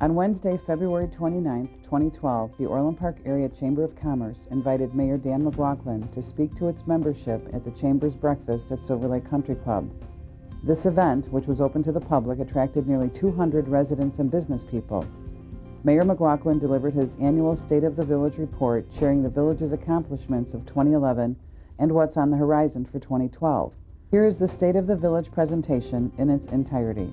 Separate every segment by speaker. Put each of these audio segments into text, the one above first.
Speaker 1: On Wednesday, February 29, 2012, the Orland Park Area Chamber of Commerce invited Mayor Dan McLaughlin to speak to its membership at the Chamber's breakfast at Silver Lake Country Club. This event, which was open to the public, attracted nearly 200 residents and business people. Mayor McLaughlin delivered his annual State of the Village report, sharing the village's accomplishments of 2011 and what's on the horizon for 2012. Here is the State of the Village presentation in its entirety.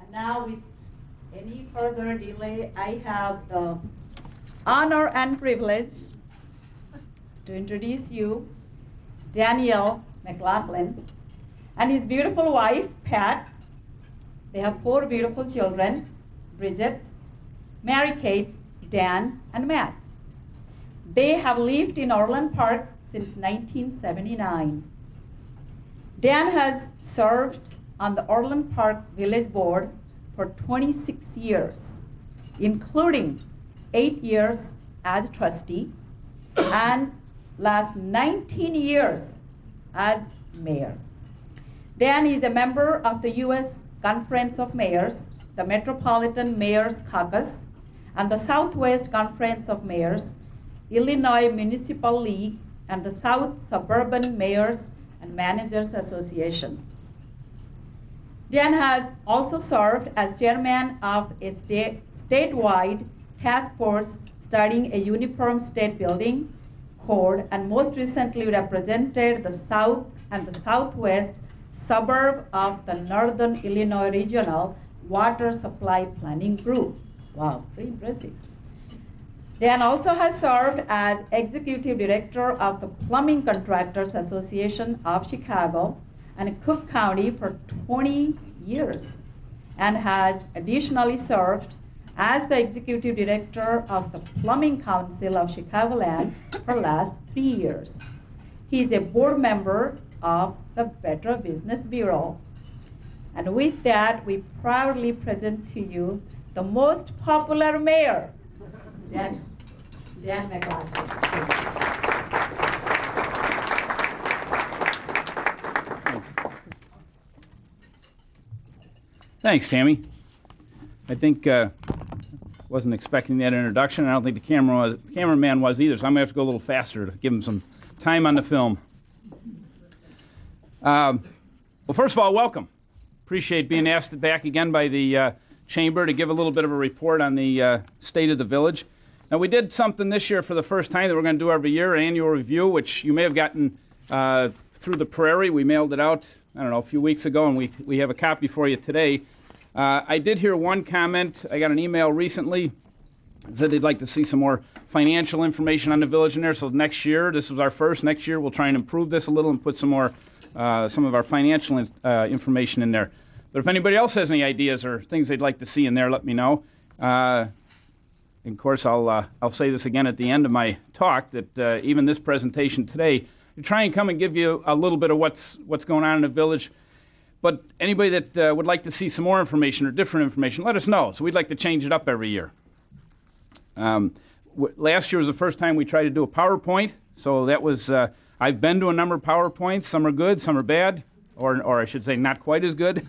Speaker 2: And now, with any further delay, I have the honor and privilege to introduce you Daniel McLaughlin and his beautiful wife, Pat. They have 4 beautiful children, Bridget, Mary-Kate, Dan, and Matt. They have lived in Orland Park since 1979. Dan has served on the Orland Park Village Board for 26 years, including 8 years as trustee and last 19 years as mayor. Dan is a member of the U.S. Conference of Mayors, the Metropolitan Mayors Caucus, and the Southwest Conference of Mayors, Illinois Municipal League, and the South Suburban Mayors and Managers Association. Dan has also served as chairman of a statewide task force studying a uniform state building code, and most recently represented the South and the Southwest suburb of the Northern Illinois Regional Water Supply Planning Group. Wow, pretty impressive. Dan also has served as executive director of the Plumbing Contractors Association of Chicago and Cook County for 20 years, and has additionally served as the executive director of the Plumbing Council of Chicagoland for the last 3 years. He is a board member of the Better Business Bureau. And with that, we proudly present to you the most popular mayor, Dan McLaughlin.
Speaker 3: Thanks, Tammy. I think wasn't expecting that introduction. I don't think the cameraman was either, so I'm going to have to go a little faster to give him some time on the film. Well, first of all, welcome. Appreciate being asked back again by the Chamber to give a little bit of a report on the state of the village. Now, we did something this year for the first time that we're going to do every year, an annual review, which you may have gotten through the Prairie. We mailed it out, I don't know, a few weeks ago, and we have a copy for you today. I did hear one comment. I got an email recently that said they'd like to see some more financial information on the village in there. So next year, this was our first. Next year, we'll try and improve this a little and put some more some of our financial information in there. But if anybody else has any ideas or things they'd like to see in there, let me know. And of course, I'll say this again at the end of my talk, that even this presentation today, to try and come and give you a little bit of what's going on in the village. But anybody that would like to see some more information or different information, let us know. So we'd like to change it up every year. Last year was the first time we tried to do a PowerPoint. So that was, I've been to a number of PowerPoints. Some are good, some are bad, or I should say not quite as good.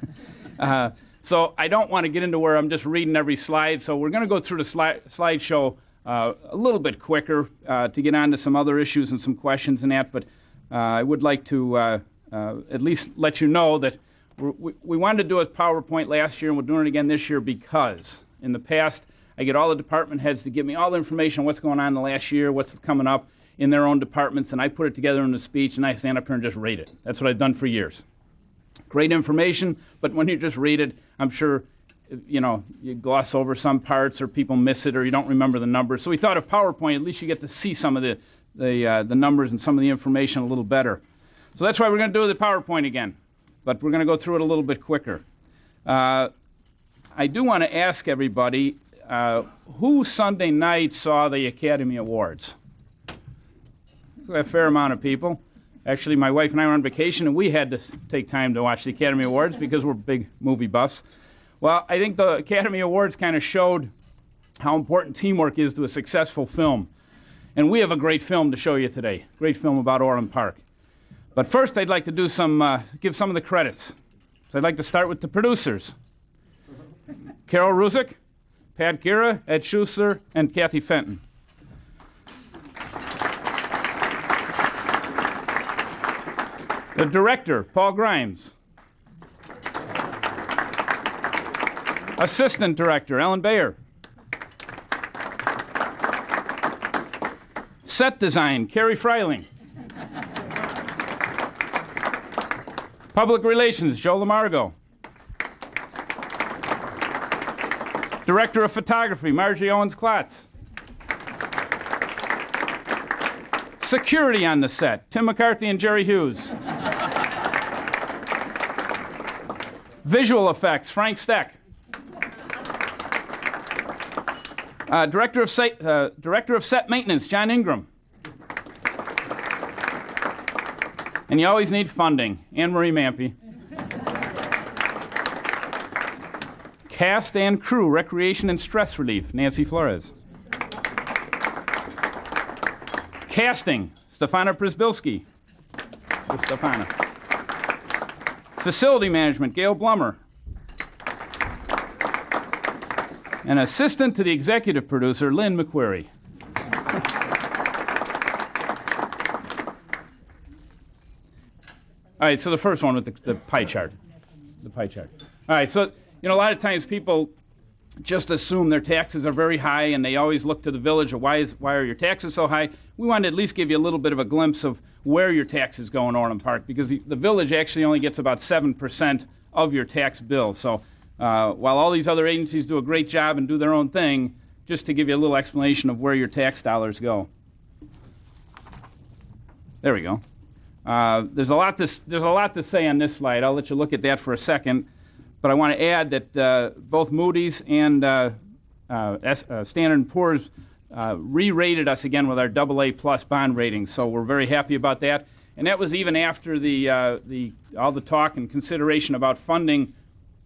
Speaker 3: So I don't want to get into where I'm just reading every slide. So we're going to go through the slideshow a little bit quicker to get on to some other issues and some questions and that. But I would like to at least let you know that we wanted to do a PowerPoint last year, and we're doing it again this year because in the past, I get all the department heads to give me all the information on what's going on in the last year, what's coming up in their own departments, and I put it together in a speech, and I stand up here and just read it. That's what I've done for years. Great information, but when you just read it, I'm sure, you know, you gloss over some parts or people miss it or you don't remember the numbers. So we thought of PowerPoint, at least you get to see some of the numbers and some of the information a little better. So that's why we're going to do the PowerPoint again, but we're going to go through it a little bit quicker. I do want to ask everybody, who Sunday night saw the Academy Awards? A fair amount of people. Actually, my wife and I were on vacation, and we had to take time to watch the Academy Awards because we're big movie buffs. Well, I think the Academy Awards kind of showed how important teamwork is to a successful film. And we have a great film to show you today, great film about Orland Park. But first, I'd like to do give some of the credits. So I'd like to start with the producers. Carol Ruzick, Pat Gira, Ed Schussler, and Kathy Fenton. The director, Paul Grimes. Assistant director, Ellen Bayer. Set design, Carrie Freiling. Public relations, Joe Lamargo. Director of photography, Margie Owens-Klotz. Security on the set, Tim McCarthy and Jerry Hughes. Visual effects, Frank Steck. Director of set maintenance, John Ingram. And you always need funding, Anne Marie Mampy. Cast and crew, recreation and stress relief, Nancy Flores. Casting, Stefana Przybylski. Stefana. Facility management, Gail Blummer. And assistant to the executive producer, Lynn McQuarrie. All right, so the first one with the pie chart. The pie chart. All right, so a lot of times people just assume their taxes are very high, and they always look to the village of why are your taxes so high? We wanted to at least give you a little bit of a glimpse of where your taxes go in Orland Park, because the village actually only gets about 7% of your tax bill. So while all these other agencies do a great job and do their own thing, just to give you a little explanation of where your tax dollars go. There we go. There's a lot to say on this slide. I'll let you look at that for a second. But I want to add that both Moody's and Standard & Poor's re-rated us again with our AA+ bond rating. So we're very happy about that. And that was even after all the talk and consideration about funding,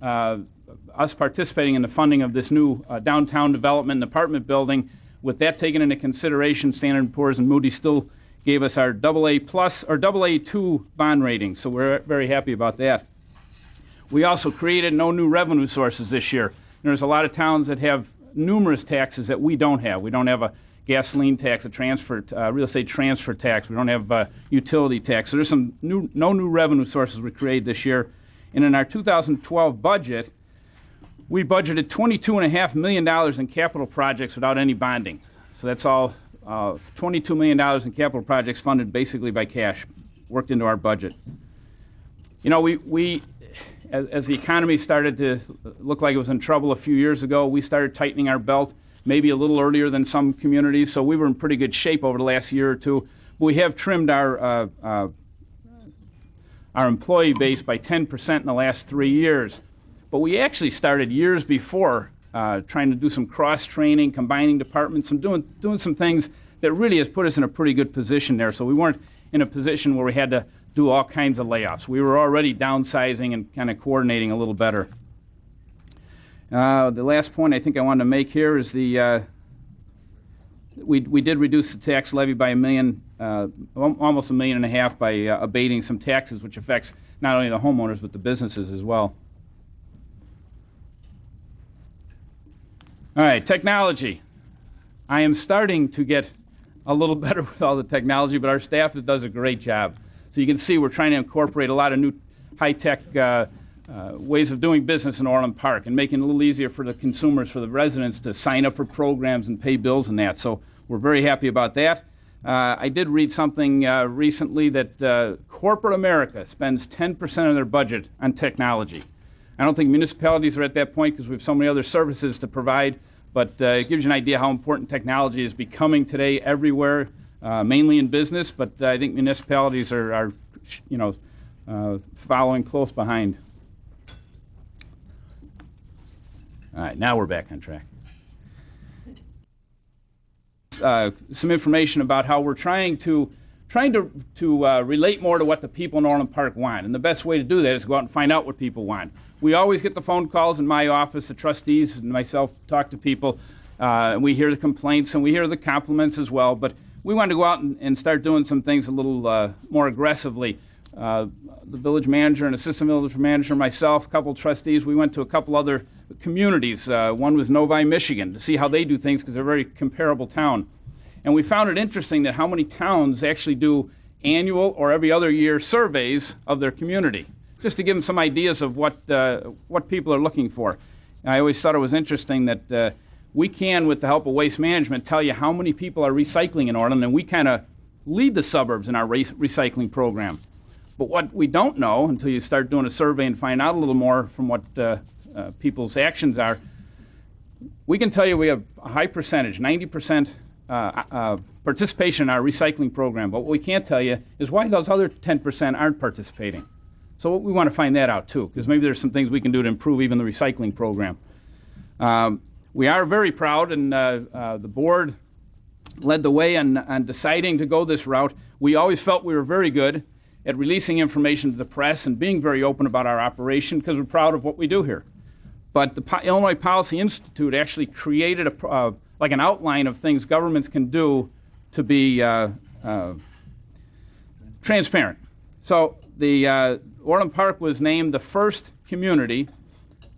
Speaker 3: us participating in the funding of this new downtown development and apartment building. With that taken into consideration, Standard & Poor's and Moody's still gave us our AA+ or AA2 bond rating. So we're very happy about that. We also created no new revenue sources this year. There's a lot of towns that have numerous taxes that we don't have. We don't have a gasoline tax, a real estate transfer tax. We don't have utility tax. So there's no new revenue sources we created this year. And in our 2012 budget, we budgeted $22.5 million in capital projects without any bonding. So that's all $22 million in capital projects funded basically by cash, worked into our budget. As the economy started to look like it was in trouble a few years ago, we started tightening our belt maybe a little earlier than some communities, so we were in pretty good shape over the last year or two. But we have trimmed our employee base by 10% in the last 3 years. But we actually started years before trying to do some cross-training, combining departments, and doing some things that really has put us in a pretty good position there. So we weren't in a position where we had to do all kinds of layoffs. We were already downsizing and kind of coordinating a little better. The last point I think I wanted to make here is we did reduce the tax levy by almost $1.5 million by abating some taxes, which affects not only the homeowners but the businesses as well. All right, technology. I am starting to get a little better with all the technology, but our staff does a great job. So you can see we're trying to incorporate a lot of new high-tech ways of doing business in Orland Park and making it a little easier for the consumers, for the residents to sign up for programs and pay bills and that. So we're very happy about that. I did read something recently that corporate America spends 10% of their budget on technology. I don't think municipalities are at that point because we have so many other services to provide, but it gives you an idea how important technology is becoming today everywhere. Mainly in business, but I think municipalities are following close behind. All right, now we're back on track. Some information about how we're trying to relate more to what the people in Orland Park want, and the best way to do that is go out and find out what people want. We always get the phone calls in my office. The trustees and myself talk to people, and we hear the complaints and we hear the compliments as well. But we wanted to go out and start doing some things a little more aggressively. the village manager and assistant village manager, myself, a couple of trustees, we went to a couple other communities. One was Novi, Michigan, to see how they do things because they're a very comparable town. And we found it interesting that how many towns actually do annual or every other year surveys of their community, just to give them some ideas of what people are looking for. And I always thought it was interesting that we can, with the help of waste management, tell you how many people are recycling in Orland, and we kind of lead the suburbs in our recycling program. But what we don't know until you start doing a survey and find out a little more from what people's actions are, we can tell you we have a high percentage, 90% participation in our recycling program. But what we can't tell you is why those other 10% aren't participating. So we want to find that out too, because maybe there's some things we can do to improve even the recycling program. We are very proud, and the board led the way on deciding to go this route. We always felt we were very good at releasing information to the press and being very open about our operation because we're proud of what we do here. But the Illinois Policy Institute actually created like an outline of things governments can do to be transparent. So the Orland Park was named the first community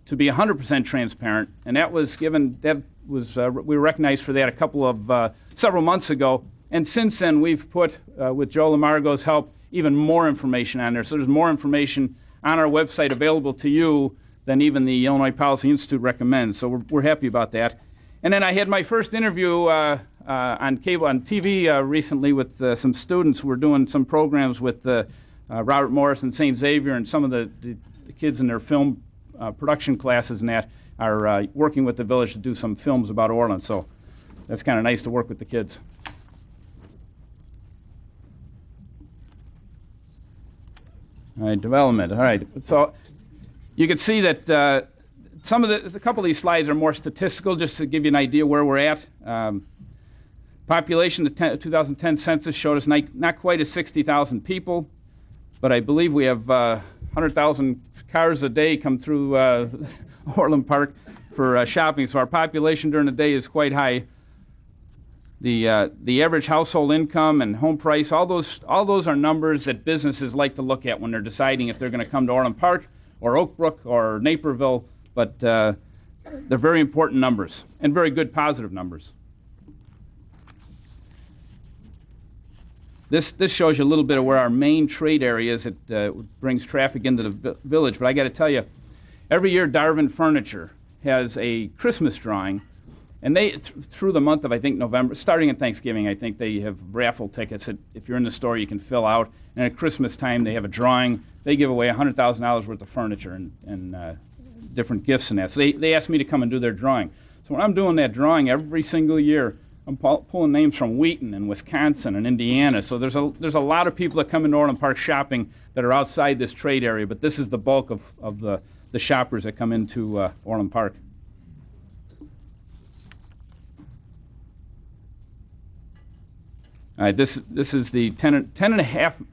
Speaker 3: to be 100% transparent, and that was given, we were recognized for that a couple of, several months ago. And since then, we've put, with Joe Lamargo's help, even more information on there. So there's more information on our website available to you than even the Illinois Policy Institute recommends. So we're happy about that. And then I had my first interview on TV recently with some students who were doing some programs with Robert Morris and St. Xavier, and some of the kids in their film production classes and that are working with the village to do some films about Orland. So that's kind of nice to work with the kids. All right, development. All right, so you can see that a couple of these slides are more statistical, just to give you an idea where we're at. Population, the 2010 census showed us not quite as 60,000 people, but I believe we have 100,000 cars a day come through Orland Park for shopping, so our population during the day is quite high. The average household income and home price, all those are numbers that businesses like to look at when they're deciding if they're going to come to Orland Park or Oak Brook or Naperville, but they're very important numbers and very good positive numbers. This shows you a little bit of where our main trade area is. It brings traffic into the village, but I got to tell you, every year Darwin Furniture has a Christmas drawing. And they, through the month of, I think, November, starting at Thanksgiving, I think they have raffle tickets that if you're in the store, you can fill out. And at Christmas time, they have a drawing. They give away $100,000 worth of furniture and different gifts and that. So they asked me to come and do their drawing. So when I'm doing that drawing every single year, I'm pulling names from Wheaton and Wisconsin and Indiana. So there's a lot of people that come into Orland Park shopping that are outside this trade area, but this is the bulk of the shoppers that come into Orland Park. All right, this is the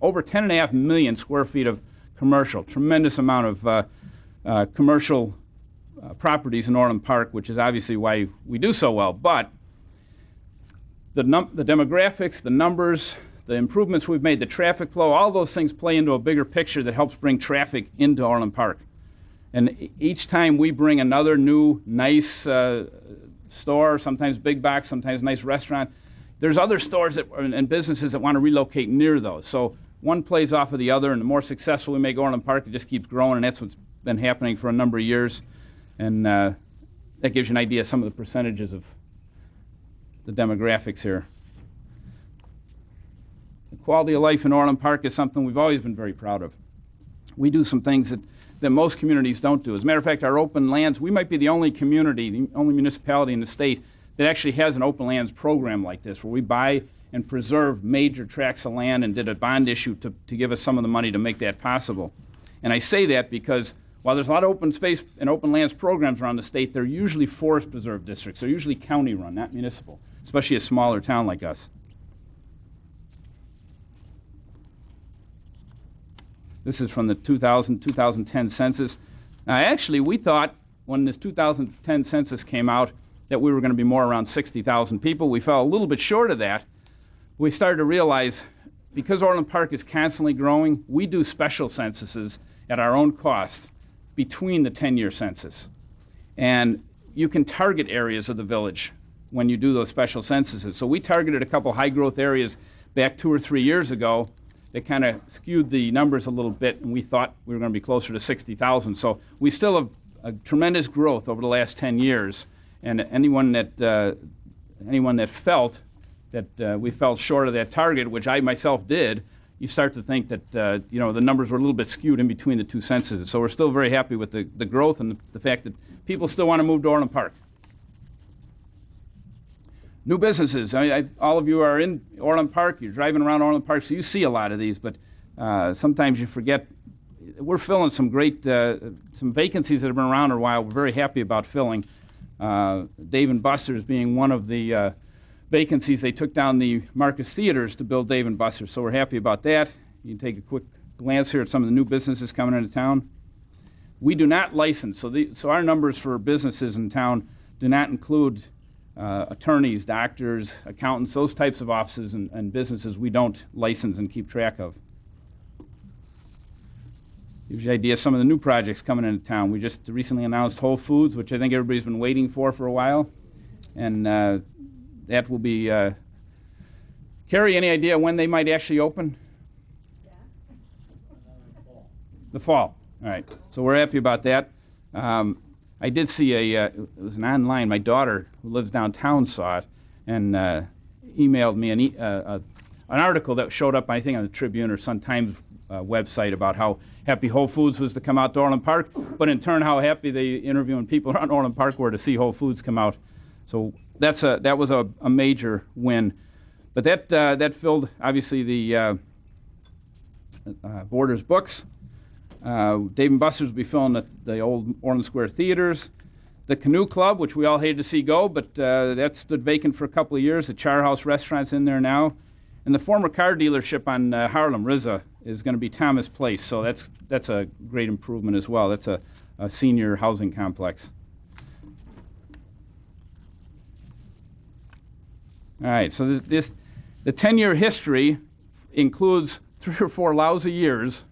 Speaker 3: over 10.5 million square feet of commercial. Tremendous amount of commercial properties in Orland Park, which is obviously why we do so well. But the demographics, the numbers, the improvements we've made, the traffic flow, all those things play into a bigger picture that helps bring traffic into Orland Park. And each time we bring another new, nice store, sometimes big box, sometimes nice restaurant, there's other stores and businesses that want to relocate near those. So one plays off of the other, and the more successful we make Orland Park, it just keeps growing, and that's what's been happening for a number of years. And that gives you an idea of some of the percentages of the demographics here. The quality of life in Orland Park is something we've always been very proud of. We do some things that most communities don't do. As a matter of fact, our open lands, we might be the only community, the only municipality in the state that actually has an open lands program like this, where we buy and preserve major tracts of land and did a bond issue to give us some of the money to make that possible. And I say that because while there's a lot of open space and open lands programs around the state, they're usually forest preserve districts. They're usually county run, not municipal, especially a smaller town like us. This is from the 2010 census. Now, actually, we thought when this 2010 census came out that we were going to be more around 60,000 people. We fell a little bit short of that. We started to realize because Orland Park is constantly growing, we do special censuses at our own cost between the 10-year census. And you can target areas of the village when you do those special censuses. So we targeted a couple high-growth areas back 2 or 3 years ago that kind of skewed the numbers a little bit, and we thought we were going to be closer to 60,000. So we still have a tremendous growth over the last 10 years, and anyone that felt that we fell short of that target, which I myself did, you start to think that the numbers were a little bit skewed in between the two censuses. So we're still very happy with the growth and the fact that people still want to move to Orland Park. New businesses. All of you are in Orland Park. You're driving around Orland Park, so you see a lot of these. But sometimes you forget. We're filling some great some vacancies that have been around a while. We're very happy about filling. Dave & Buster's being one of the vacancies. They took down the Marcus Theaters to build Dave & Buster's, so we're happy about that. You can take a quick glance here at some of the new businesses coming into town. We do not license, so our numbers for businesses in town do not include attorneys, doctors, accountants, those types of offices and businesses we don't license and keep track of. Gives you an idea of some of the new projects coming into town. We just recently announced Whole Foods, which I think everybody's been waiting for a while. And that will be, Carrie, any idea when they might actually open? Yeah. The fall. All right. So we're happy about that. I did see it was an online, my daughter who lives downtown saw it and emailed me an article that showed up, I think, on the Tribune or Sun-Times website about how happy Whole Foods was to come out to Orland Park, but in turn how happy the interviewing people around Orland Park were to see Whole Foods come out. So that was a major win. But that filled, obviously, the Borders books. Dave & Buster's will be filling the old Orland Square theaters. The Canoe Club, which we all hated to see go, but that stood vacant for a couple of years. The Char House restaurant's in there now. And the former car dealership on Harlem, Rizza, is going to be Thomas Place, so that's a great improvement as well. That's a senior housing complex. All right, so the 10-year history includes 3 or 4 lousy years,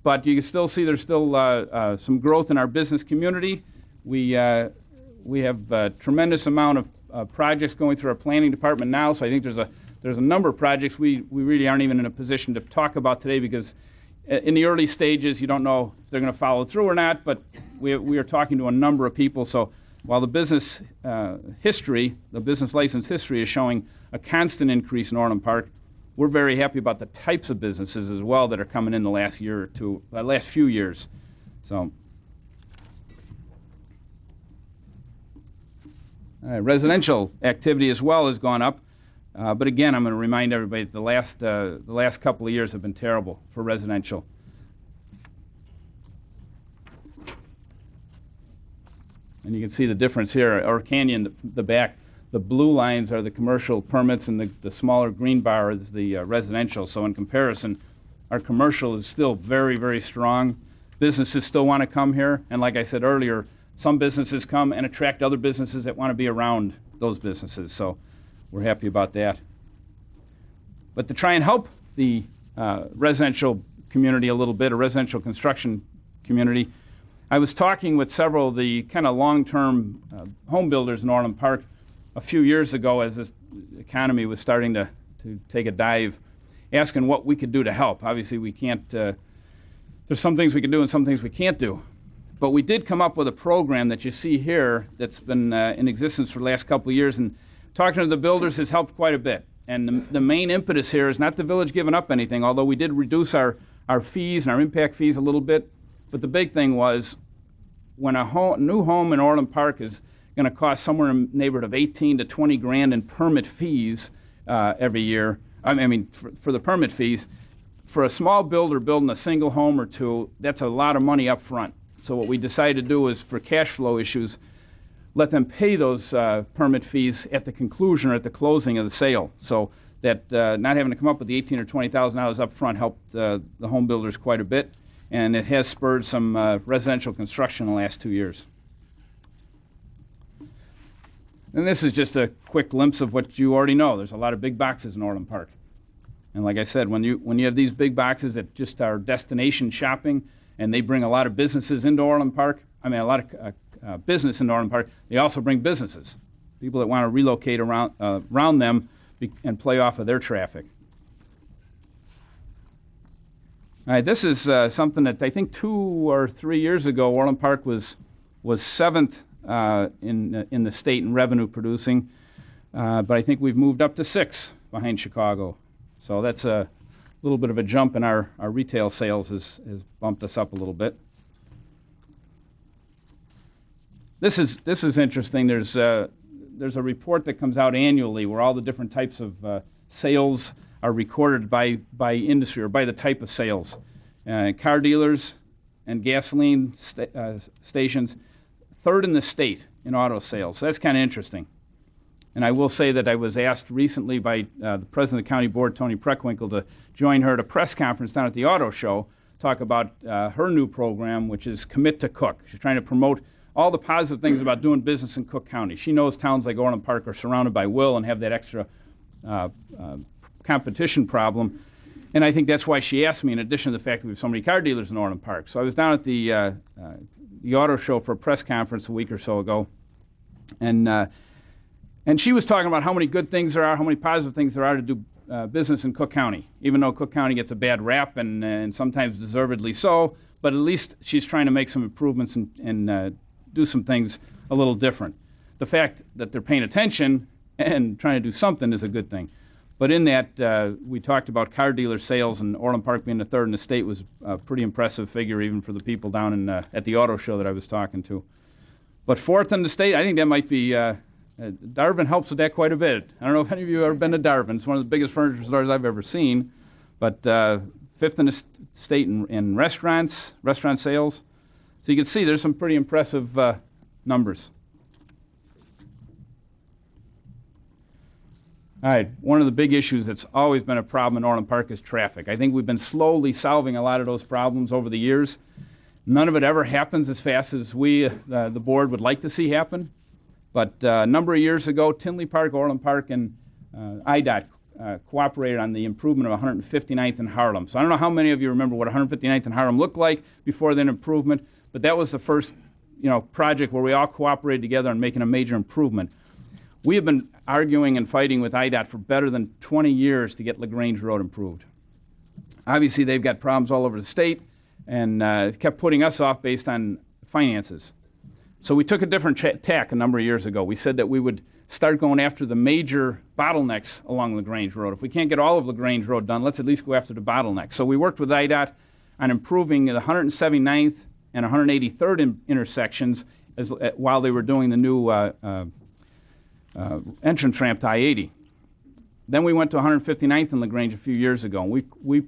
Speaker 3: but you can still see there's still some growth in our business community. We have a tremendous amount of projects going through our planning department now, so I think there's a number of projects we really aren't even in a position to talk about today because in the early stages you don't know if they're going to follow through or not, but we are talking to a number of people. So while the business history, the business license history is showing a constant increase in Orland Park, we're very happy about the types of businesses as well that are coming in the last year or two, last few years. So, residential activity as well has gone up. But again, I'm going to remind everybody that the last couple of years have been terrible for residential. And you can see the difference here. Or Canyon, the back, the blue lines are the commercial permits, and the smaller green bar is the residential. So in comparison, our commercial is still very, very strong. Businesses still want to come here, and like I said earlier, some businesses come and attract other businesses that want to be around those businesses. So we're happy about that. But to try and help the residential community a little bit, a residential construction community, I was talking with several of the kind of long-term home builders in Orland Park a few years ago as this economy was starting to take a dive, asking what we could do to help. Obviously, we can't, there's some things we can do and some things we can't do. But we did come up with a program that you see here that's been in existence for the last couple of years, and talking to the builders has helped quite a bit. And the main impetus here is not the village giving up anything, although we did reduce our fees and our impact fees a little bit. But the big thing was when a new home in Orland Park is going to cost somewhere in the neighborhood of 18 to 20 grand in permit fees every year, for the permit fees, for a small builder building a single home or two, that's a lot of money up front. So what we decided to do is, for cash flow issues, let them pay those permit fees at the conclusion or at the closing of the sale. So that not having to come up with the $18,000 or $20,000 up front helped the home builders quite a bit. And it has spurred some residential construction in the last 2 years. And this is just a quick glimpse of what you already know. There's a lot of big boxes in Orland Park. And like I said, when you have these big boxes that just are destination shopping, and they bring a lot of businesses into Orland Park, a lot of business into Orland Park, they also bring businesses, people that want to relocate around them and play off of their traffic. All right, this is something that I think 2 or 3 years ago, Orland Park was 7th in the state in revenue producing, but I think we've moved up to 6 behind Chicago. So that's a little bit of a jump in our retail sales has bumped us up a little bit. This is interesting. There's a report that comes out annually where all the different types of sales are recorded by industry or by the type of sales. Car dealers and gasoline stations, 3rd in the state in auto sales. So that's kind of interesting. And I will say that I was asked recently by the president of the county board, Tony Preckwinkle, to join her at a press conference down at the auto show, talk about her new program, which is Commit to Cook. She's trying to promote all the positive things about doing business in Cook County. She knows towns like Orland Park are surrounded by will and have that extra competition problem. And I think that's why she asked me, in addition to the fact that we have so many car dealers in Orland Park. So I was down at the auto show for a press conference a week or so ago, and she was talking about how many good things there are, how many positive things there are to do business in Cook County, even though Cook County gets a bad rap and sometimes deservedly so, but at least she's trying to make some improvements and do some things a little different. The fact that they're paying attention and trying to do something is a good thing. But in that, we talked about car dealer sales, and Orland Park being the 3rd in the state was a pretty impressive figure even for the people down at the auto show that I was talking to. But 4th in the state, I think that might be Darvin helps with that quite a bit. I don't know if any of you have ever been to Darvin. It's one of the biggest furniture stores I've ever seen. But 5th in the state in restaurant sales. So you can see there's some pretty impressive numbers. All right, one of the big issues that's always been a problem in Orland Park is traffic. I think we've been slowly solving a lot of those problems over the years. None of it ever happens as fast as we, the board, would like to see happen. But a number of years ago, Tinley Park, Orland Park, and IDOT cooperated on the improvement of 159th and Harlem. So I don't know how many of you remember what 159th and Harlem looked like before that improvement, but that was the first project where we all cooperated together on making a major improvement. We have been arguing and fighting with IDOT for better than 20 years to get LaGrange Road improved. Obviously, they've got problems all over the state, and kept putting us off based on finances. So we took a different tack a number of years ago. We said that we would start going after the major bottlenecks along LaGrange Road. If we can't get all of LaGrange Road done, let's at least go after the bottlenecks. So we worked with IDOT on improving the 179th and 183rd intersections while they were doing the new entrance ramp to I-80. Then we went to 159th and LaGrange a few years ago, and we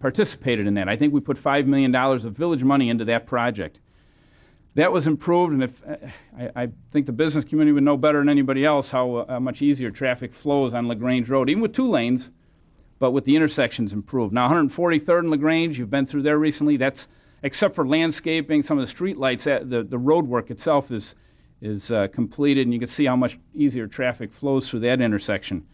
Speaker 3: participated in that. I think we put $5 million of village money into that project. That was improved, and I think the business community would know better than anybody else how much easier traffic flows on LaGrange Road, even with 2 lanes, but with the intersections improved. Now 143rd and LaGrange, you've been through there recently. That's, except for landscaping, some of the street lights, the road work itself is completed, and you can see how much easier traffic flows through that intersection.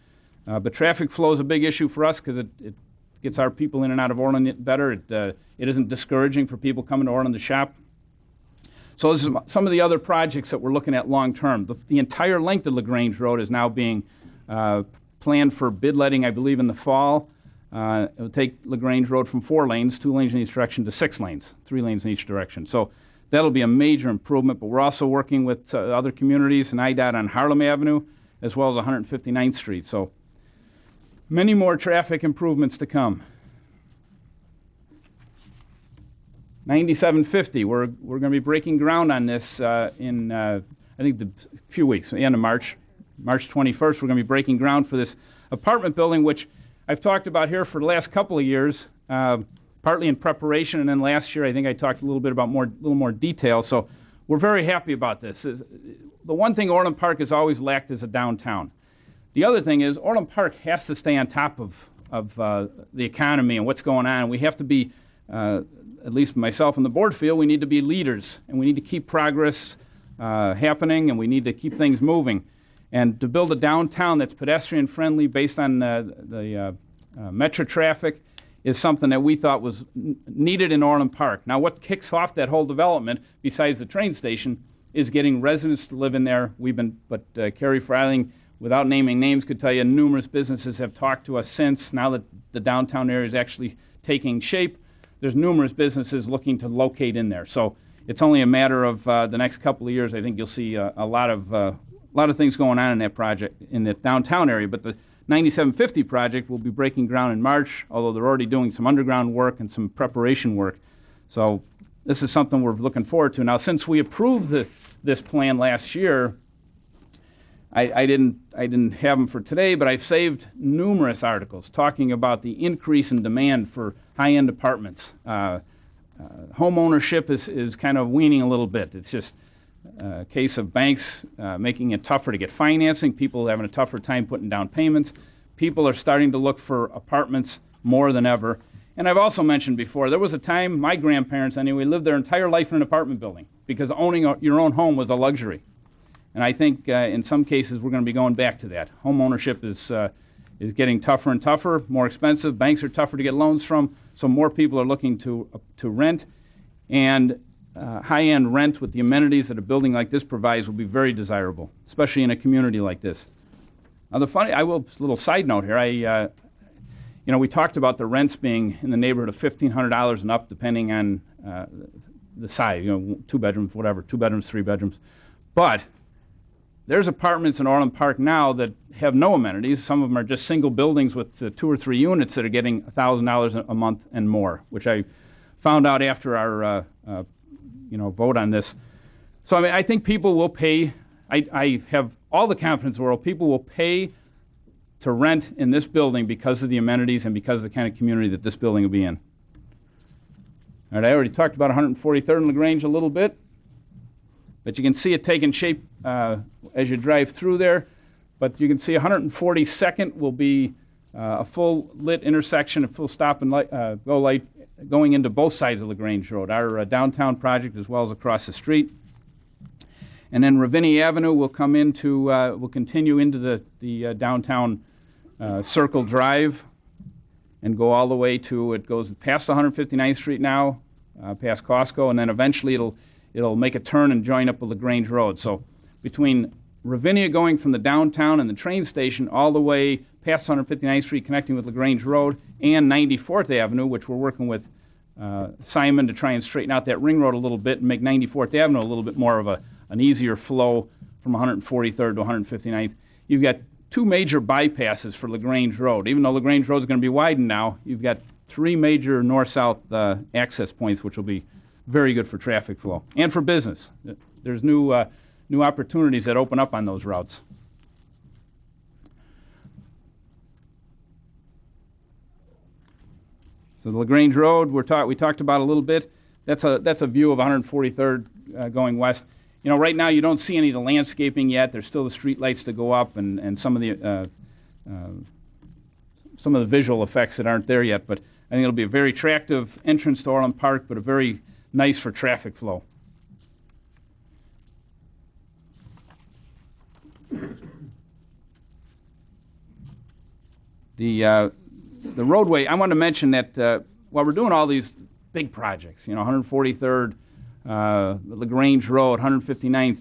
Speaker 3: But traffic flow is a big issue for us because it gets our people in and out of Orland better. It isn't discouraging for people coming to Orland to shop. So this is some of the other projects that we're looking at long term. The entire length of LaGrange Road is now being planned for bid letting, I believe, in the fall. It will take LaGrange Road from 4 lanes, 2 lanes in each direction, to 6 lanes, 3 lanes in each direction. So that'll be a major improvement, but we're also working with other communities and IDOT on Harlem Avenue, as well as 159th Street. So many more traffic improvements to come. 9750, we're going to be breaking ground on this in, I think, a few weeks, the end of March. March 21st, we're going to be breaking ground for this apartment building, which I've talked about here for the last couple of years, partly in preparation, and then last year I think I talked a little bit about a little more detail. So we're very happy about this. The one thing Orland Park has always lacked is a downtown. The other thing is Orland Park has to stay on top of the economy and what's going on. We have to be, at least myself and the board feel, we need to be leaders, and we need to keep progress happening, and we need to keep things moving. And to build a downtown that's pedestrian friendly based on the metro traffic is something that we thought was needed in Orland Park. Now, what kicks off that whole development, besides the train station, is getting residents to live in there. Carrie Freiling, without naming names, could tell you numerous businesses have talked to us since. Now that the downtown area is actually taking shape, there's numerous businesses looking to locate in there. So it's only a matter of the next couple of years. I think you'll see a lot of things going on in that project, in the downtown area. But the 9750 project will be breaking ground in March, although they're already doing some underground work and some preparation work. So this is something we're looking forward to. Now, since we approved this plan last year, I didn't have them for today, but I've saved numerous articles talking about the increase in demand for high-end apartments. Home ownership is kind of weaning a little bit. It's just a case of banks making it tougher to get financing, people having a tougher time putting down payments. People are starting to look for apartments more than ever. And I've also mentioned before, there was a time, my grandparents anyway, lived their entire life in an apartment building because owning your own home was a luxury. And I think in some cases we're going to be going back to that. Home ownership is getting tougher and tougher, more expensive. Banks are tougher to get loans from, so more people are looking to rent. And high-end rent with the amenities that a building like this provides will be very desirable, especially in a community like this. Now, a little side note here. We talked about the rents being in the neighborhood of $1,500 and up, depending on the size. 2 bedrooms, whatever, 2 bedrooms, 3 bedrooms. But there's apartments in Orland Park now that have no amenities. Some of them are just single buildings with 2 or 3 units that are getting $1,000 a month and more, which I found out after our vote on this. So I think people will pay. I have all the confidence in the world. People will pay to rent in this building because of the amenities and because of the kind of community that this building will be in. All right, I already talked about 143rd and LaGrange a little bit, but you can see it taking shape as you drive through there. But you can see 142nd will be a full lit intersection, a full stop and go light going into both sides of LaGrange Road, our downtown project as well as across the street. And then Ravinia Avenue will continue into the downtown Circle Drive and go all the way to, it goes past 159th Street now, past Costco, and then eventually it'll make a turn and join up with LaGrange Road. So between Ravinia going from the downtown and the train station all the way past 159th Street connecting with LaGrange Road and 94th Avenue, which we're working with Simon to try and straighten out that ring road a little bit and make 94th Avenue a little bit more of an easier flow from 143rd to 159th. You've got 2 major bypasses for LaGrange Road. Even though LaGrange Road is going to be widened now, you've got 3 major north-south access points, which will be very good for traffic flow and for business. There's new opportunities that open up on those routes. So the LaGrange Road, we talked about a little bit. That's a view of 143rd going west. Right now you don't see any of the landscaping yet. There's still the street lights to go up and some of the visual effects that aren't there yet. But I think it'll be a very attractive entrance to Orland Park, but a very nice for traffic flow. The roadway, I want to mention that while we're doing all these big projects, 143rd, LaGrange Road, 159th,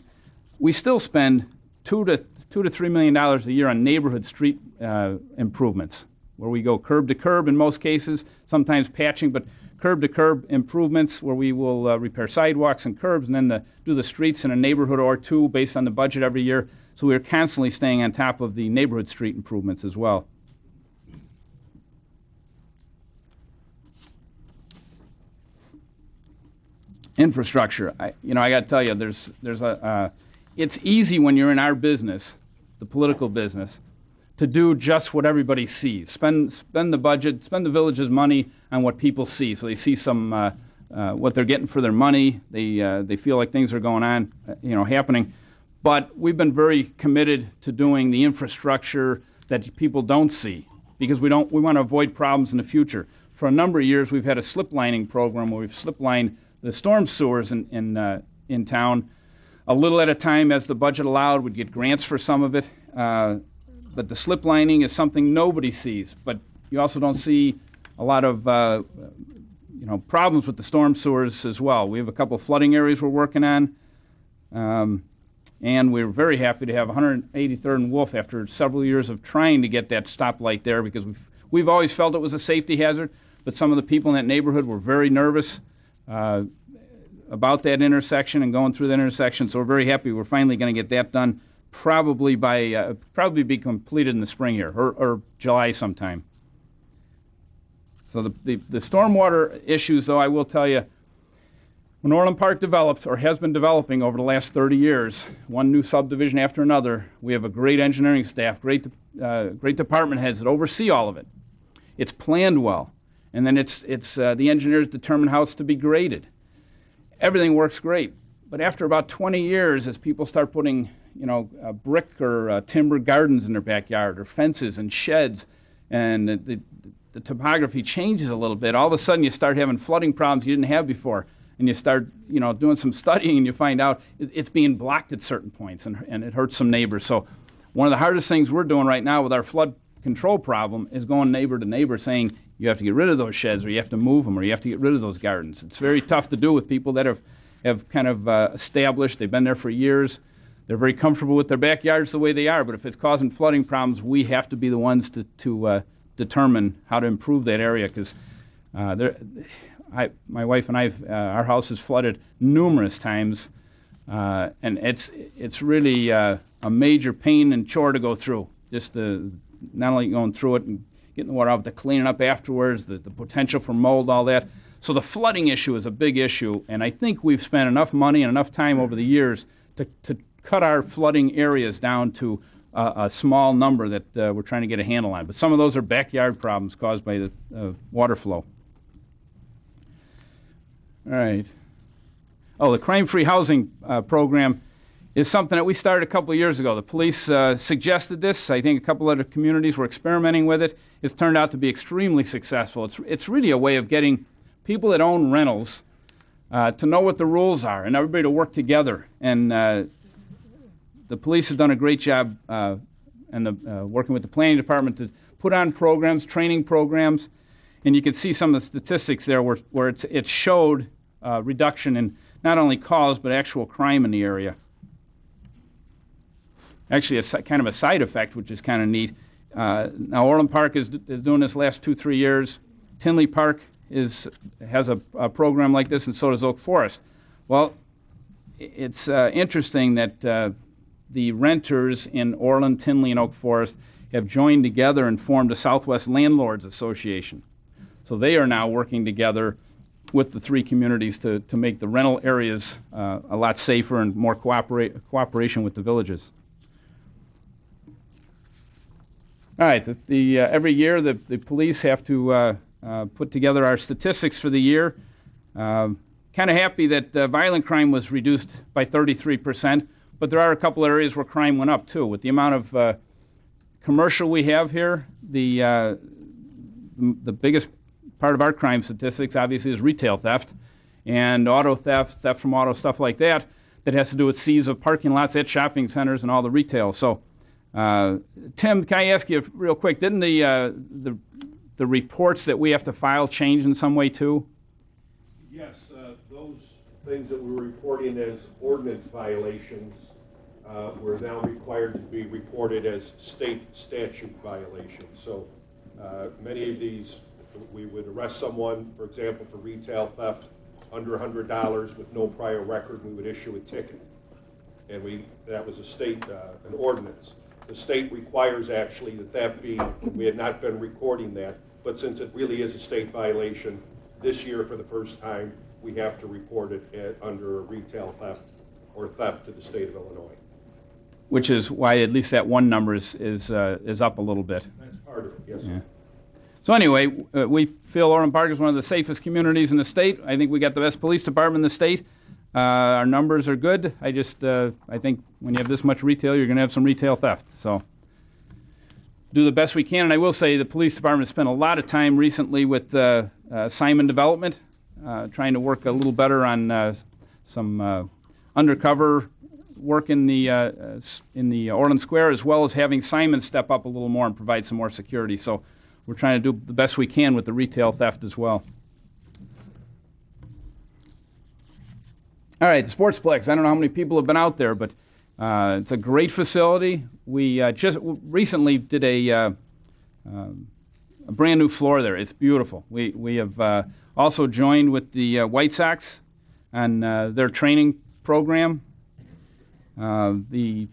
Speaker 3: we still spend $2 to $3 million a year on neighborhood street improvements, where we go curb to curb in most cases, sometimes patching, but curb to curb improvements where we will repair sidewalks and curbs and then do the streets in a neighborhood or 2 based on the budget every year. So we're constantly staying on top of the neighborhood street improvements as well. Infrastructure. I got to tell you, it's easy when you're in our business, the political business, to do just what everybody sees. Spend the budget, spend the village's money on what people see. So they see what they're getting for their money. They feel like things are going on, happening. But we've been very committed to doing the infrastructure that people don't see because we want to avoid problems in the future. For a number of years, we've had a slip lining program where we've slip lined the storm sewers in town, a little at a time as the budget allowed. We'd get grants for some of it, but the slip lining is something nobody sees. But You also don't see a lot of problems with the storm sewers as well. We have a couple of flooding areas we're working on, and we're very happy to have 183rd and Wolf after several years of trying to get that stoplight there, because we've always felt it was a safety hazard, but some of the people in that neighborhood were very nervous about that intersection and going through that intersection. So we're very happy we're finally going to get that done, probably be completed in the spring here or July sometime. So the stormwater issues, though, I will tell you, when Orland Park developed, or has been developing over the last 30 years, one new subdivision after another, we have a great engineering staff, great department heads that oversee all of it. It's planned well, and then the engineers determine how it's to be graded. Everything works great, but after about 20 years, as people start putting, brick or timber gardens in their backyard, or fences and sheds, and the topography changes a little bit, all of a sudden you start having flooding problems you didn't have before. And you start, doing some studying, and you find out it's being blocked at certain points, and it hurts some neighbors. So one of the hardest things we're doing right now with our flood control problem is going neighbor to neighbor saying, you have to get rid of those sheds, or you have to move them, or you have to get rid of those gardens. It's very tough to do with people that have kind of established, they've been there for years, they're very comfortable with their backyards the way they are, but if it's causing flooding problems, we have to be the ones to determine how to improve that area, because my wife and I, our house is flooded numerous times, and it's really a major pain and chore to go through. Just not only going through it and getting the water out, but the cleaning up afterwards, the potential for mold, all that. So the flooding issue is a big issue, and I think we've spent enough money and enough time over the years to cut our flooding areas down to a small number that we're trying to get a handle on. But some of those are backyard problems caused by the water flow. All right. Oh, the crime-free housing program is something that we started a couple of years ago. The police suggested this. I think a couple other communities were experimenting with it. It's turned out to be extremely successful. It's really a way of getting people that own rentals to know what the rules are and everybody to work together. And the police have done a great job working with the planning department to put on programs, training programs. And you can see some of the statistics there where it showed reduction in not only calls but actual crime in the area. Actually, it's kind of a side effect, which is kind of neat. Now, Orland Park is doing this the last 2-3 years. Tinley Park has a program like this, and so does Oak Forest. Well, it's interesting that the renters in Orland, Tinley, and Oak Forest have joined together and formed a Southwest Landlords Association. So they are now working together with the three communities to make the rental areas a lot safer and more cooperation with the villages. All right, every year the police have to put together our statistics for the year. Kind of happy that violent crime was reduced by 33%, but there are a couple areas where crime went up too. With the amount of commercial we have here, the biggest part of our crime statistics obviously is retail theft and auto theft, theft from auto, stuff like that, that has to do with seize of parking lots at shopping centers and all the retail. So, Tim, can I ask you real quick, didn't the reports that we have to file change in some way too?
Speaker 4: Yes, those things that we were reporting as ordinance violations were now required to be reported as state statute violations. So many of these, we would arrest someone, for example, for retail theft under $100 with no prior record, we would issue a ticket. And that was a state, an ordinance. The state requires actually that be, we had not been recording that, but since it really is a state violation, this year for the first time, we have to report it under retail theft or theft to the state of Illinois.
Speaker 3: Which is why at least that one number is up a little bit.
Speaker 4: That's part of it, yes.
Speaker 3: Yeah. So anyway, we feel Orland Park is one of the safest communities in the state. I think we got the best police department in the state. Our numbers are good. I think when you have this much retail, you're going to have some retail theft. So do the best we can. And I will say the police department has spent a lot of time recently with Simon Development, trying to work a little better on some undercover work in the Orland Square, as well as having Simon step up a little more and provide some more security. So we're trying to do the best we can with the retail theft as well. All right, the Sportsplex. I don't know how many people have been out there, but it's a great facility. We just recently did a brand new floor there. It's beautiful. We have also joined with the White Sox on their training program. The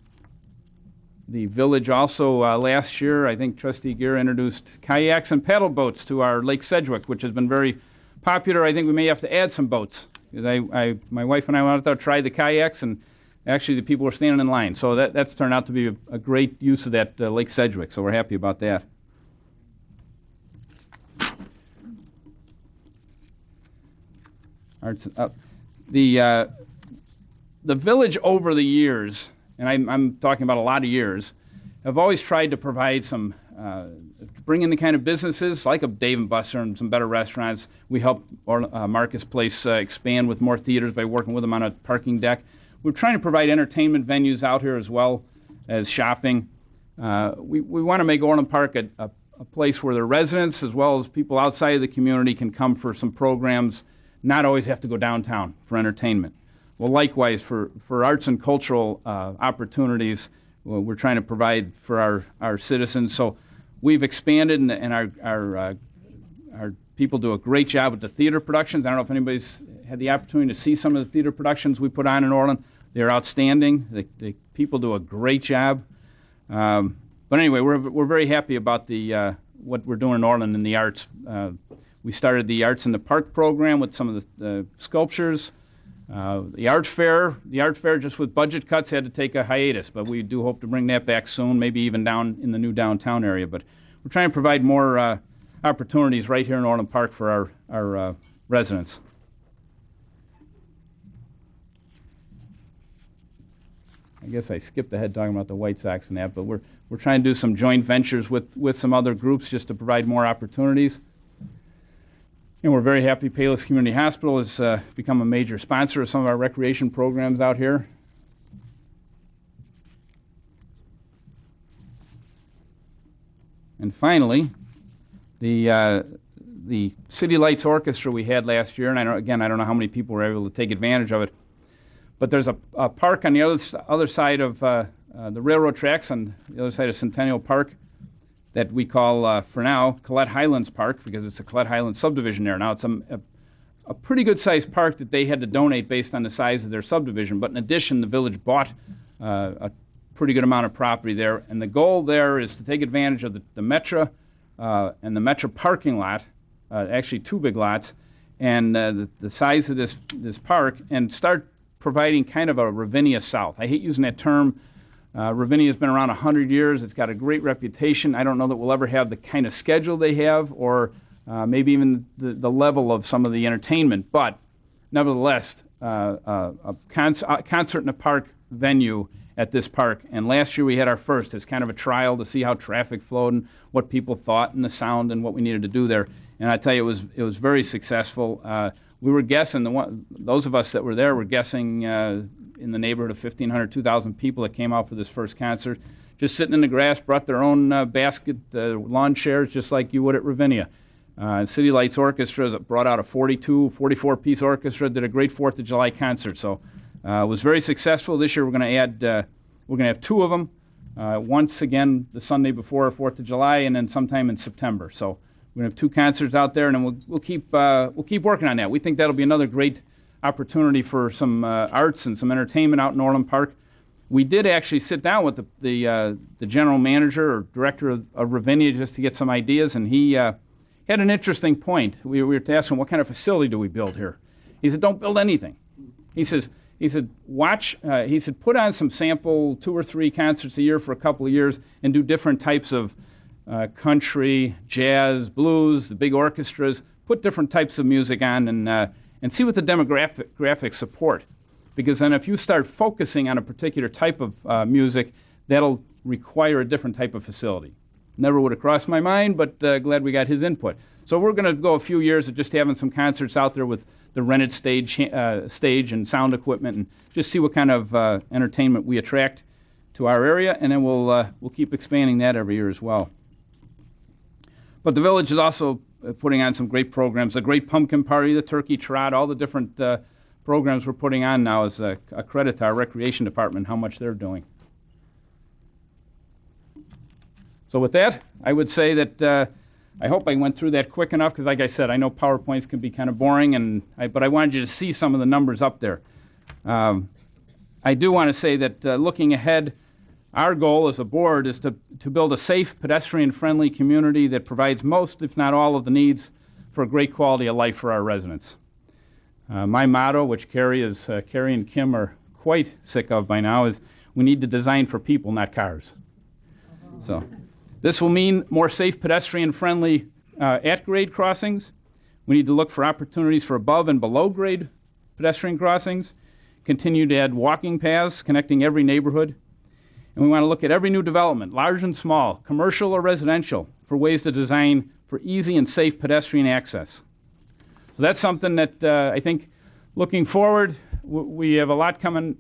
Speaker 3: village also last year, I think Trustee Gear introduced kayaks and paddle boats to our Lake Sedgwick, which has been very popular. I think we may have to add some boats. My wife and I went out there, tried the kayaks, and actually the people were standing in line. So that's turned out to be a great use of that Lake Sedgwick, so we're happy about that. The village over the years, and I'm talking about a lot of years, have always tried to provide some, bring in the kind of businesses like a Dave & Buster and some better restaurants. We help Marcus Place expand with more theaters by working with them on a parking deck. We're trying to provide entertainment venues out here as well as shopping. We want to make Orland Park a place where the residents as well as people outside of the community can come for some programs, not always have to go downtown for entertainment. Well, likewise, for arts and cultural opportunities, we're trying to provide for our citizens. So we've expanded, and our people do a great job with the theater productions. I don't know if anybody's had the opportunity to see some of the theater productions we put on in Orland. They're outstanding. The people do a great job. But anyway, we're very happy about the what we're doing in Orland in the arts. We started the Arts in the Park program with some of the sculptures. The art fair just with budget cuts had to take a hiatus, but we do hope to bring that back soon, maybe even down in the new downtown area. But we're trying to provide more opportunities right here in Orland Park for our residents. I guess I skipped ahead talking about the White Sox and that, but we're trying to do some joint ventures with some other groups just to provide more opportunities. And we're very happy Palos Community Hospital has become a major sponsor of some of our recreation programs out here. And finally, the City Lights Orchestra we had last year, and I don't know how many people were able to take advantage of it, but there's a park on the other side of the railroad tracks, on the other side of Centennial Park, that we call, for now, Collette Highlands Park, because it's a Collette Highlands subdivision there. Now, it's a pretty good-sized park that they had to donate based on the size of their subdivision, but in addition, the village bought a pretty good amount of property there, and the goal there is to take advantage of the Metra and the Metra parking lot, actually two big lots, and the size of this park, and start providing kind of a Ravinia South. I hate using that term. Ravinia's been around 100 years. It's got a great reputation. I don't know that we'll ever have the kind of schedule they have, or maybe even the level of some of the entertainment, but nevertheless, a concert in a park venue at this park. And last year we had our first as kind of a trial to see how traffic flowed and what people thought and the sound and what we needed to do there. And I tell you, it was very successful. We were guessing, those of us that were there were guessing in the neighborhood of 1,500, 2,000 people that came out for this first concert, just sitting in the grass, brought their own basket lawn chairs, just like you would at Ravinia. City Lights Orchestra brought out a 44-piece orchestra, did a great 4th of July concert. So it was very successful. This year we're going to add, we're going to have 2 of them, once again the Sunday before 4th of July, and then sometime in September. So we're going to have 2 concerts out there, and then we'll keep working on that. We think that'll be another great opportunity for some arts and some entertainment out in Orland Park. We did actually sit down with the general manager or director of Ravinia just to get some ideas, and he had an interesting point. We were to ask him, what kind of facility do we build here? He said, don't build anything. He said, put on some sample 2 or 3 concerts a year for a couple of years and do different types of country, jazz, blues, the big orchestras, put different types of music on and see what the demographics support. Because then if you start focusing on a particular type of music, that'll require a different type of facility. Never would have crossed my mind, but glad we got his input. So we're going to go a few years of just having some concerts out there with the rented stage and sound equipment, and just see what kind of entertainment we attract to our area, and then we'll keep expanding that every year as well. But the village is also putting on some great programs. The Great Pumpkin Party, the Turkey Trot, all the different programs we're putting on now is a credit to our recreation department, how much they're doing. So with that, I would say that I hope I went through that quick enough because, like I said, I know PowerPoints can be kind of boring, but I wanted you to see some of the numbers up there. I do want to say that looking ahead, our goal as a board is to build a safe, pedestrian-friendly community that provides most, if not all, of the needs for a great quality of life for our residents. My motto, which Carrie and Kim are quite sick of by now, is we need to design for people, not cars. So this will mean more safe, pedestrian-friendly at-grade crossings. We need to look for opportunities for above and below-grade pedestrian crossings, continue to add walking paths connecting every neighborhood. And we want to look at every new development, large and small, commercial or residential, for ways to design for easy and safe pedestrian access. So that's something that I think, looking forward, we have a lot coming,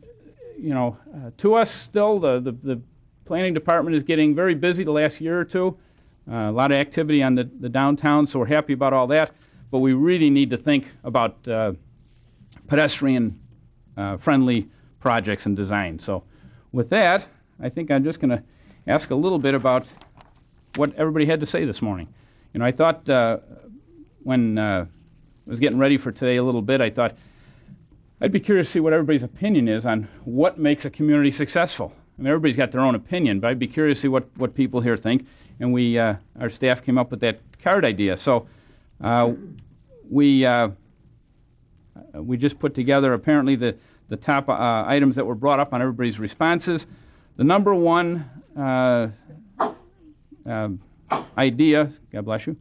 Speaker 3: to us still. The planning department is getting very busy the last year or two. A lot of activity on the downtown, so we're happy about all that. But we really need to think about pedestrian-friendly projects and design. So with that, I think I'm just going to ask a little bit about what everybody had to say this morning. I thought when I was getting ready for today a little bit, I thought I'd be curious to see what everybody's opinion is on what makes a community successful. I mean, everybody's got their own opinion, but I'd be curious to see what people here think. And our staff came up with that card idea. So we just put together apparently the top items that were brought up on everybody's responses. The number one idea, God bless you,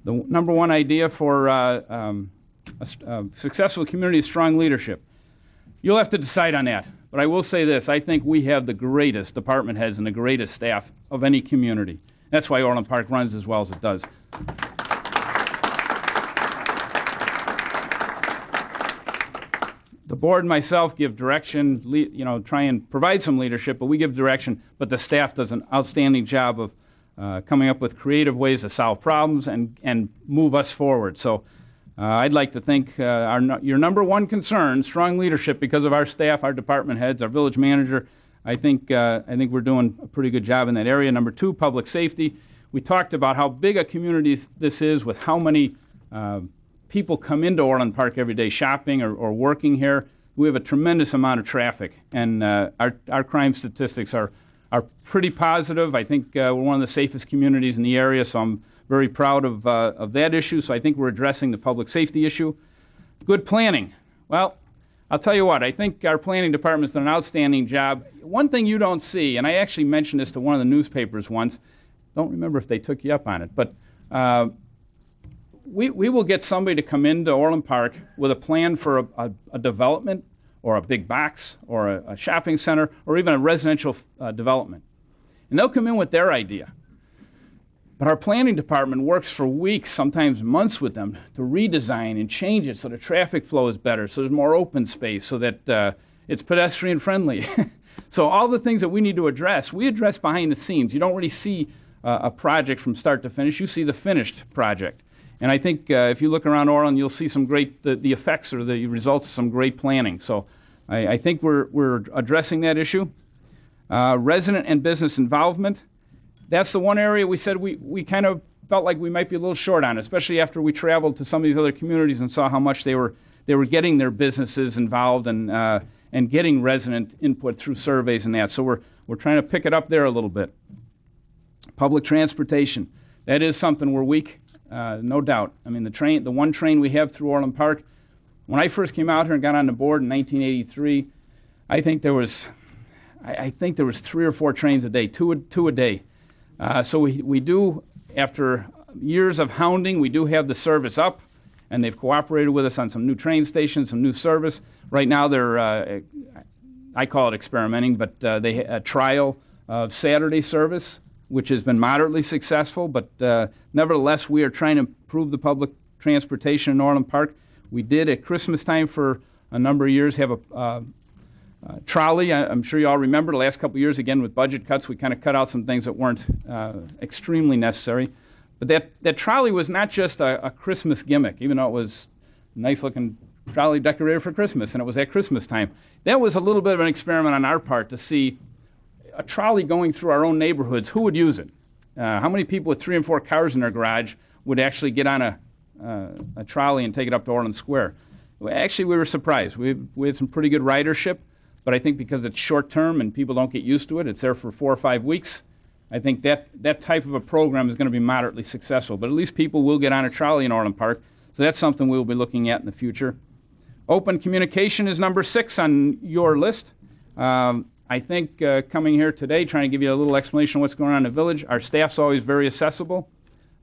Speaker 3: the number one idea for a successful community is strong leadership. You'll have to decide on that. But I will say this, I think we have the greatest department heads and the greatest staff of any community. That's why Orland Park runs as well as it does. The board and myself give direction, try and provide some leadership, but we give direction, but the staff does an outstanding job of coming up with creative ways to solve problems and move us forward. So I'd like to think your number one concern, strong leadership, because of our staff, our department heads, our village manager, I think we're doing a pretty good job in that area. Number two, public safety. We talked about how big a community this is with how many people come into Orland Park every day shopping or working here. We have a tremendous amount of traffic, and our crime statistics are pretty positive. I think we're one of the safest communities in the area, so I'm very proud of that issue. So I think we're addressing the public safety issue. Good planning. Well, I'll tell you what, I think our planning department's done an outstanding job. One thing you don't see, and I actually mentioned this to one of the newspapers once, don't remember if they took you up on it, but we will get somebody to come into Orland Park with a plan for a development or a big box or a shopping center or even a residential development. And they'll come in with their idea. But our planning department works for weeks, sometimes months with them to redesign and change it so the traffic flow is better, so there's more open space, so that it's pedestrian friendly. So all the things that we need to address, we address behind the scenes. You don't really see a project from start to finish. You see the finished project. And I think if you look around Orland, you'll see some great, the effects or the results of some great planning. So I think we're addressing that issue. Resident and business involvement. That's the one area we said we kind of felt like we might be a little short on, especially after we traveled to some of these other communities and saw how much they were getting their businesses involved and getting resident input through surveys and that. So we're trying to pick it up there a little bit. Public transportation. That is something we're weak, no doubt. I mean, the one train we have through Orland Park, when I first came out here and got on the board in 1983, I think there was 3 or 4 trains a day, two a day. So we do, after years of hounding, we do have the service up, and they've cooperated with us on some new train stations, some new service. Right now they're, I call it experimenting, but they a trial of Saturday service, which has been moderately successful, but nevertheless we are trying to improve the public transportation in Orland Park. We did at Christmas time for a number of years have a trolley. I'm sure you all remember the last couple of years, again with budget cuts, we kind of cut out some things that weren't extremely necessary. But that trolley was not just a Christmas gimmick, even though it was a nice-looking trolley decorated for Christmas, and it was at Christmas time. That was a little bit of an experiment on our part to see a trolley going through our own neighborhoods. Who would use it? How many people with 3 and 4 cars in their garage would actually get on a trolley and take it up to Orland Square? Well, actually, we were surprised. We had some pretty good ridership, but I think because it's short-term and people don't get used to it, it's there for 4 or 5 weeks. I think that type of a program is going to be moderately successful, but at least people will get on a trolley in Orland Park, so that's something we'll be looking at in the future. Open communication is number 6 on your list. I think coming here today, trying to give you a little explanation of what's going on in the village, our staff's always very accessible.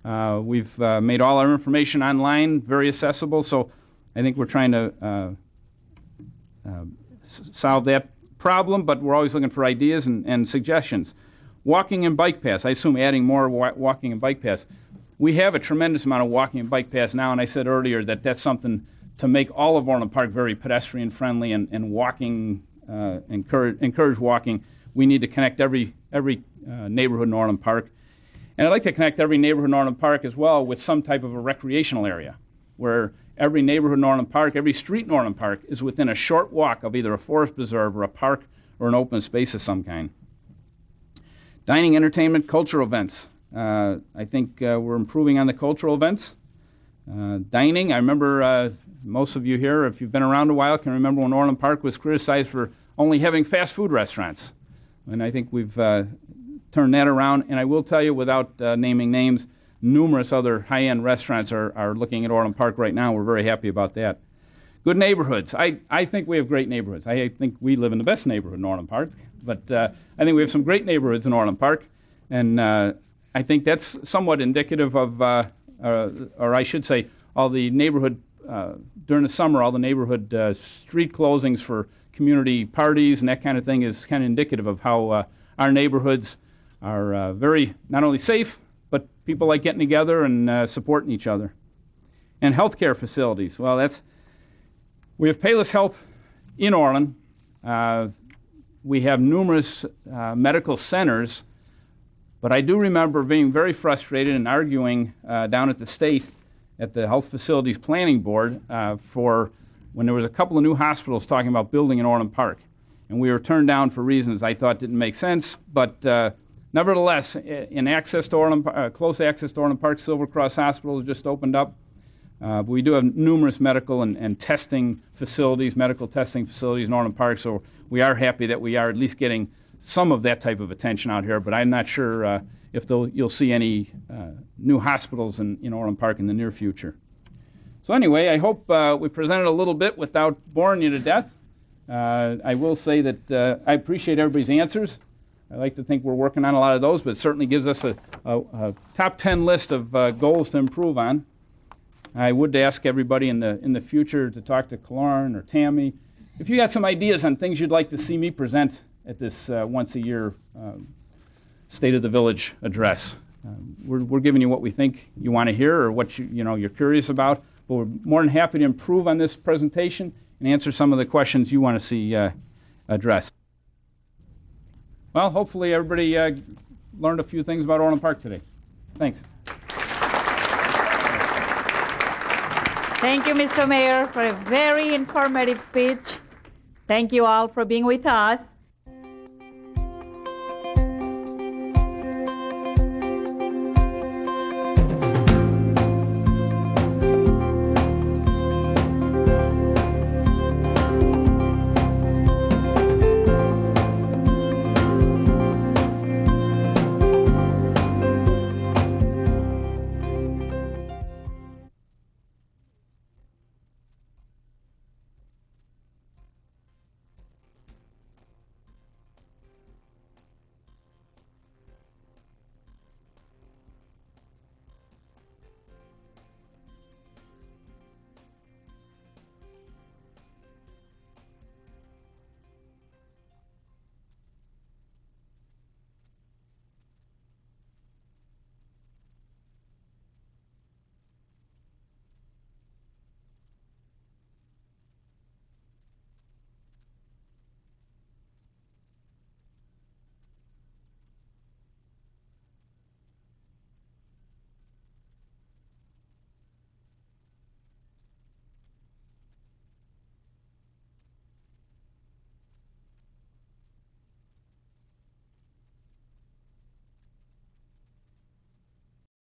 Speaker 3: We've made all our information online very accessible, so I think we're trying to solve that problem, but we're always looking for ideas and suggestions. Walking and bike paths. I assume adding more walking and bike paths. We have a tremendous amount of walking and bike paths now, and I said earlier that that's something to make all of Orland Park very pedestrian friendly and walking, encourage walking. We need to connect every neighborhood in Orland Park. And I'd like to connect every neighborhood in Orland Park as well with some type of a recreational area where every neighborhood in Orland Park, every street in Orland Park is within a short walk of either a forest preserve or a park or an open space of some kind. Dining, entertainment, cultural events. I think we're improving on the cultural events. Dining, I remember most of you here, if you've been around a while, can remember when Orland Park was criticized for only having fast food restaurants. And I think we've turned that around. And I will tell you, without naming names, numerous other high-end restaurants are looking at Orland Park right now. We're very happy about that. Good neighborhoods. I think we have great neighborhoods. I think we live in the best neighborhood in Orland Park. But I think we have some great neighborhoods in Orland Park. And I think that's somewhat indicative of, or I should say, all the neighborhood, during the summer, all the neighborhood street closings for community parties and that kind of thing is kind of indicative of how our neighborhoods are very, not only safe, but people like getting together and supporting each other. And healthcare facilities. Well, we have Payless Health in Orland. We have numerous medical centers, but I do remember being very frustrated and arguing down at the state at the Health Facilities Planning Board for when there was a couple of new hospitals talking about building in Orland Park. And we were turned down for reasons I thought didn't make sense, but nevertheless, in access to Orland, close access to Orland Park, Silver Cross Hospital has just opened up. But we do have numerous medical and testing facilities, medical testing facilities in Orland Park, so we are happy that we are at least getting some of that type of attention out here, but I'm not sure if you'll see any new hospitals in Orland Park in the near future. So anyway, I hope we presented a little bit without boring you to death. I will say that I appreciate everybody's answers. I like to think we're working on a lot of those, but it certainly gives us a top 10 list of goals to improve on. I would ask everybody in the future to talk to Kaloran or Tammy. If you got some ideas on things you'd like to see me present at this once-a-year State of the Village address, we're giving you what we think you want to hear or what you're curious about. But we're more than happy to improve on this presentation and answer some of the questions you want to see addressed. Well, hopefully everybody learned a few things about Orland Park today. Thanks.
Speaker 2: Thank you, Mr. Mayor, for a very informative speech. Thank you all for being with us.